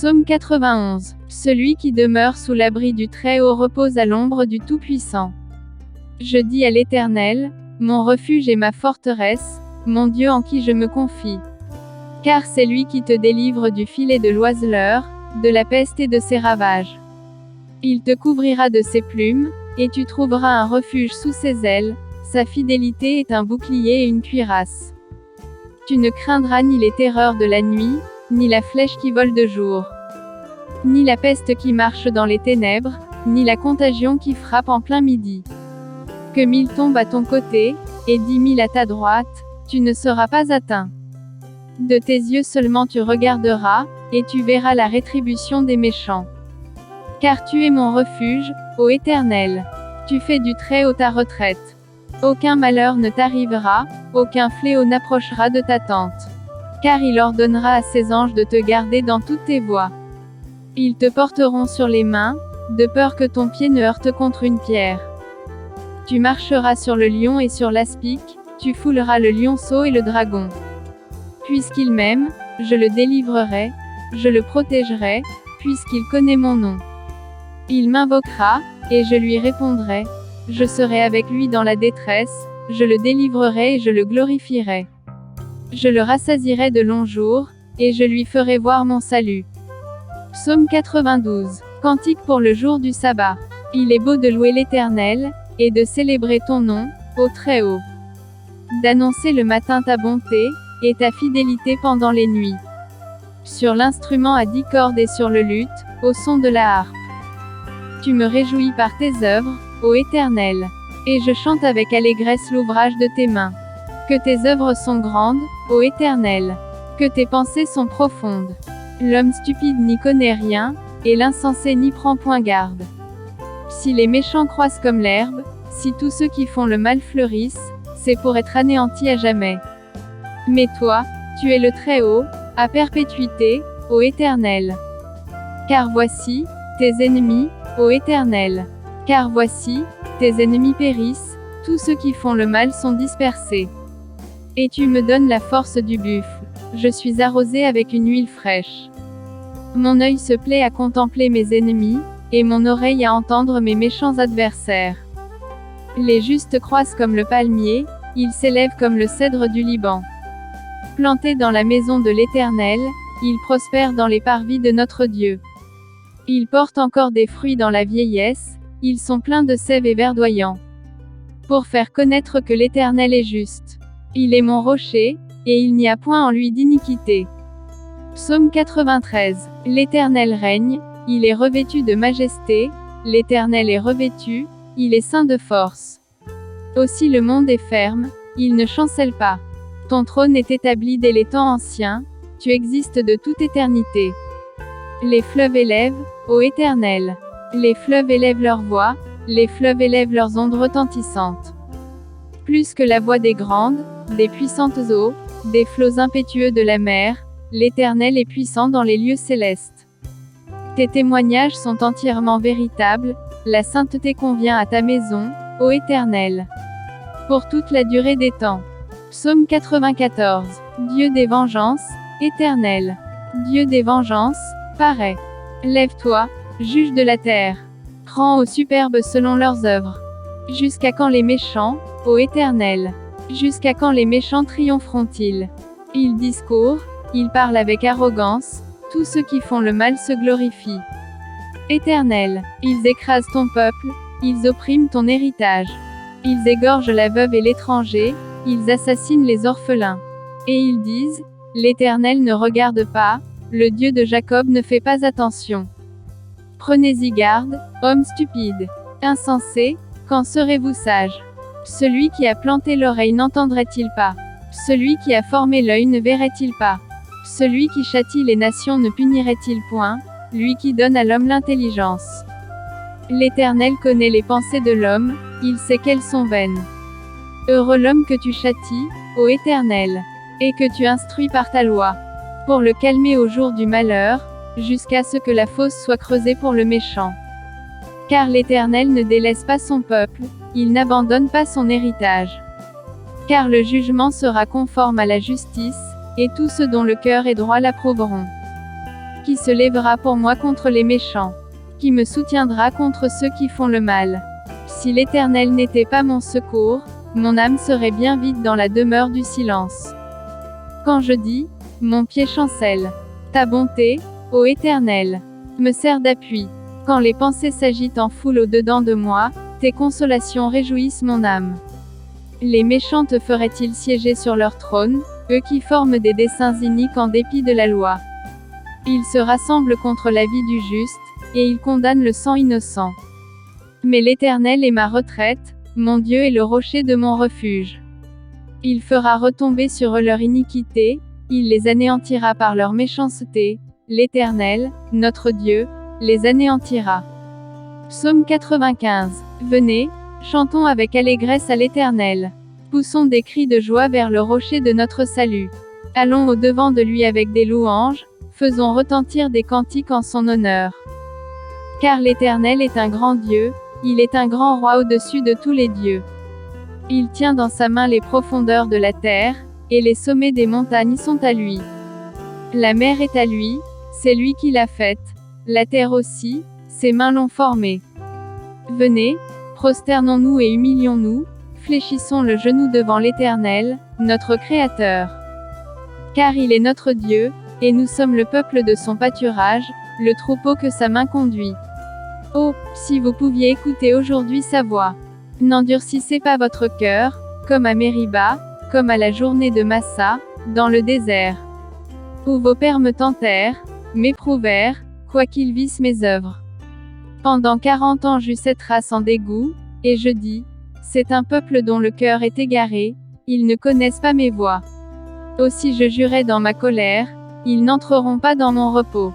Psaume 91. Celui qui demeure sous l'abri du Très-Haut repose à l'ombre du Tout-Puissant. Je dis à l'Éternel, mon refuge et ma forteresse, mon Dieu en qui je me confie. Car c'est lui qui te délivre du filet de l'oiseleur, de la peste et de ses ravages. Il te couvrira de ses plumes, et tu trouveras un refuge sous ses ailes, sa fidélité est un bouclier et une cuirasse. Tu ne craindras ni les terreurs de la nuit, ni la flèche qui vole de jour, ni la peste qui marche dans les ténèbres, ni la contagion qui frappe en plein midi. Que 1000 tombent à ton côté, et 10 000 à ta droite, tu ne seras pas atteint. De tes yeux seulement tu regarderas, et tu verras la rétribution des méchants. Car tu es mon refuge, ô Éternel. Tu fais du Très-Haut ta retraite. Aucun malheur ne t'arrivera, aucun fléau n'approchera de ta tente. Car il ordonnera à ses anges de te garder dans toutes tes voies. Ils te porteront sur les mains, de peur que ton pied ne heurte contre une pierre. Tu marcheras sur le lion et sur l'aspic, tu fouleras le lionceau et le dragon. Puisqu'il m'aime, je le délivrerai, je le protégerai, puisqu'il connaît mon nom. Il m'invoquera, et je lui répondrai. Je serai avec lui dans la détresse, je le délivrerai et je le glorifierai. Je le rassasierai de longs jours, et je lui ferai voir mon salut. Psaume 92. Cantique pour le jour du sabbat. Il est beau de louer l'Éternel, et de célébrer ton nom, ô Très-Haut. D'annoncer le matin ta bonté, et ta fidélité pendant les nuits. Sur l'instrument à 10 cordes et sur le luth, au son de la harpe. Tu me réjouis par tes œuvres, ô Éternel. Et je chante avec allégresse l'ouvrage de tes mains. Que tes œuvres sont grandes, ô Éternel. Que tes pensées sont profondes. L'homme stupide n'y connaît rien, et l'insensé n'y prend point garde. Si les méchants croissent comme l'herbe, si tous ceux qui font le mal fleurissent, c'est pour être anéantis à jamais. Mais toi, tu es le Très-Haut, à perpétuité, ô Éternel. Car voici, tes ennemis, ô Éternel. Car voici, tes ennemis périssent, tous ceux qui font le mal sont dispersés. Et tu me donnes la force du buffle. Je suis arrosé avec une huile fraîche. Mon œil se plaît à contempler mes ennemis, et mon oreille à entendre mes méchants adversaires. Les justes croissent comme le palmier, ils s'élèvent comme le cèdre du Liban. Plantés dans la maison de l'Éternel, ils prospèrent dans les parvis de notre Dieu. Ils portent encore des fruits dans la vieillesse, ils sont pleins de sève et verdoyants. Pour faire connaître que l'Éternel est juste. Il est mon rocher, et il n'y a point en lui d'iniquité. Psaume 93. L'Éternel règne, il est revêtu de majesté, l'Éternel est revêtu, il est ceint de force. Aussi le monde est ferme, il ne chancelle pas. Ton trône est établi dès les temps anciens, tu existes de toute éternité. Les fleuves élèvent, ô Éternel. Les fleuves élèvent leur voix, les fleuves élèvent leurs ondes retentissantes. Plus que la voix des grandes, des puissantes eaux, des flots impétueux de la mer, l'Éternel est puissant dans les lieux célestes. Tes témoignages sont entièrement véritables, la sainteté convient à ta maison, ô Éternel. Pour toute la durée des temps. Psaume 94. Dieu des vengeances, Éternel. Dieu des vengeances, paraît. Lève-toi, juge de la terre. Rends aux superbes selon leurs œuvres. Jusqu'à quand les méchants, ô Éternel? Jusqu'à quand les méchants triompheront-ils? Ils discourent, ils parlent avec arrogance, tous ceux qui font le mal se glorifient. Éternel, ils écrasent ton peuple, ils oppriment ton héritage. Ils égorgent la veuve et l'étranger, ils assassinent les orphelins. Et ils disent, l'Éternel ne regarde pas, le Dieu de Jacob ne fait pas attention. Prenez-y garde, hommes stupides. Insensés, quand serez-vous sages? Celui qui a planté l'oreille n'entendrait-il pas? Celui qui a formé l'œil ne verrait-il pas? Celui qui châtie les nations ne punirait-il point? Lui qui donne à l'homme l'intelligence. L'Éternel connaît les pensées de l'homme, il sait qu'elles sont vaines. Heureux l'homme que tu châties, ô Éternel, et que tu instruis par ta loi, pour le calmer au jour du malheur, jusqu'à ce que la fosse soit creusée pour le méchant. Car l'Éternel ne délaisse pas son peuple, il n'abandonne pas son héritage. Car le jugement sera conforme à la justice, et tous ceux dont le cœur est droit l'approuveront. qui se lèvera pour moi contre les méchants, qui me soutiendra contre ceux qui font le mal. Si l'Éternel n'était pas mon secours, mon âme serait bien vide dans la demeure du silence. Quand je dis, mon pied chancelle, ta bonté, ô Éternel, me sert d'appui. Quand les pensées s'agitent en foule au-dedans de moi, tes consolations réjouissent mon âme. Les méchants te feraient-ils siéger sur leur trône, eux qui forment des desseins iniques en dépit de la loi? Ils se rassemblent contre la vie du juste, et ils condamnent le sang innocent. Mais l'Éternel est ma retraite, mon Dieu est le rocher de mon refuge. Il fera retomber sur eux leur iniquité, il les anéantira par leur méchanceté, l'Éternel, notre Dieu, les anéantira. Psaume 95. Venez, chantons avec allégresse à l'Éternel. Poussons des cris de joie vers le rocher de notre salut. Allons au-devant de lui avec des louanges, faisons retentir des cantiques en son honneur. Car l'Éternel est un grand Dieu, il est un grand roi au-dessus de tous les dieux. Il tient dans sa main les profondeurs de la terre, et les sommets des montagnes sont à lui. La mer est à lui, c'est lui qui l'a faite. La terre aussi, ses mains l'ont formée. Venez, prosternons-nous et humilions-nous, fléchissons le genou devant l'Éternel, notre Créateur. Car il est notre Dieu, et nous sommes le peuple de son pâturage, le troupeau que sa main conduit. Oh, si vous pouviez écouter aujourd'hui sa voix. N'endurcissez pas votre cœur, comme à Mériba, comme à la journée de Massa, dans le désert. Où vos pères me tentèrent, m'éprouvèrent, quoiqu'ils vissent mes œuvres. Pendant 40 ans j'eus cette race en dégoût, et je dis, c'est un peuple dont le cœur est égaré, ils ne connaissent pas mes voies. Aussi je jurai dans ma colère, ils n'entreront pas dans mon repos.